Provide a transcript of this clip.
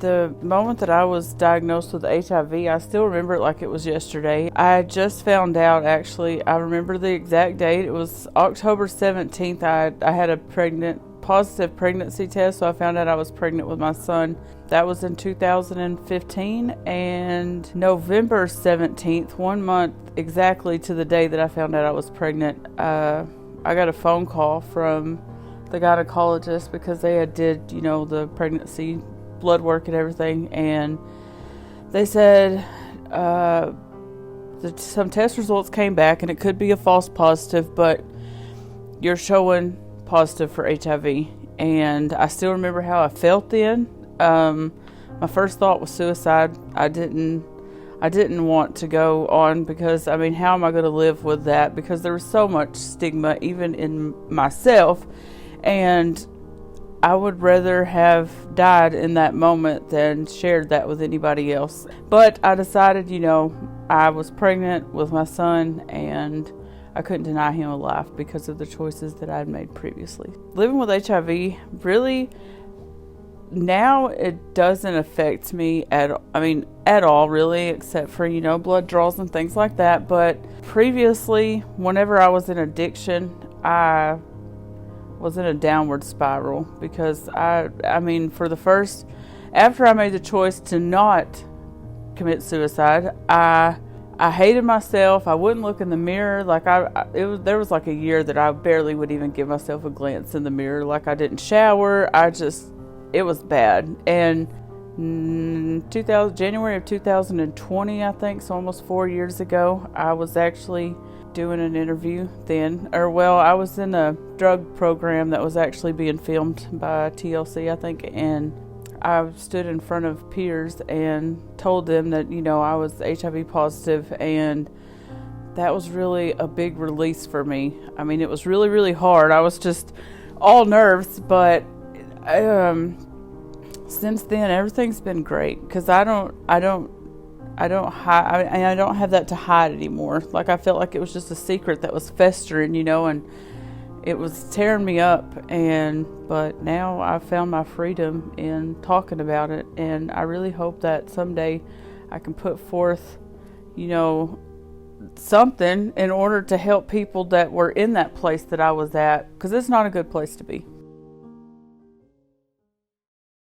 The moment that I was diagnosed with HIV, I still remember it like it was yesterday. I just found out, actually, I remember the exact date. It was October 17th. I had a positive pregnancy test, so I found out I was pregnant with my son. That was in 2015, and November 17th, 1 month exactly to the day that I found out I was pregnant, I got a phone call from the gynecologist because they had did, the pregnancy blood work and everything, and they said some test results came back and it could be a false positive, but you're showing positive for HIV. And I still remember how I felt then. My first thought was suicide. I didn't want to go on because, how am I going to live with that? Because there was so much stigma even in myself, and I would rather have died in that moment than shared that with anybody else. But I decided, I was pregnant with my son, and I couldn't deny him a life because of the choices that I'd made previously. Living with HIV, really, now it doesn't affect me at all, really, except for, blood draws and things like that. But previously, whenever I was in addiction, I was in a downward spiral because after I made the choice to not commit suicide, I hated myself. I wouldn't look in the mirror. There was like a year that I barely would even give myself a glance in the mirror. Like, I didn't shower. It was bad. And January of 2020, I think, so almost 4 years ago, I was actually doing an interview then. I was in a drug program that was actually being filmed by TLC, I think, and I stood in front of peers and told them that, I was HIV positive, and that was really a big release for me. It was really, really hard. I was just all nerves, but since then everything's been great because I don't have that to hide anymore. Like, I felt like it was just a secret that was festering, and it was tearing me up. But now I found my freedom in talking about it, and I really hope that someday I can put forth, something in order to help people that were in that place that I was at, because it's not a good place to be.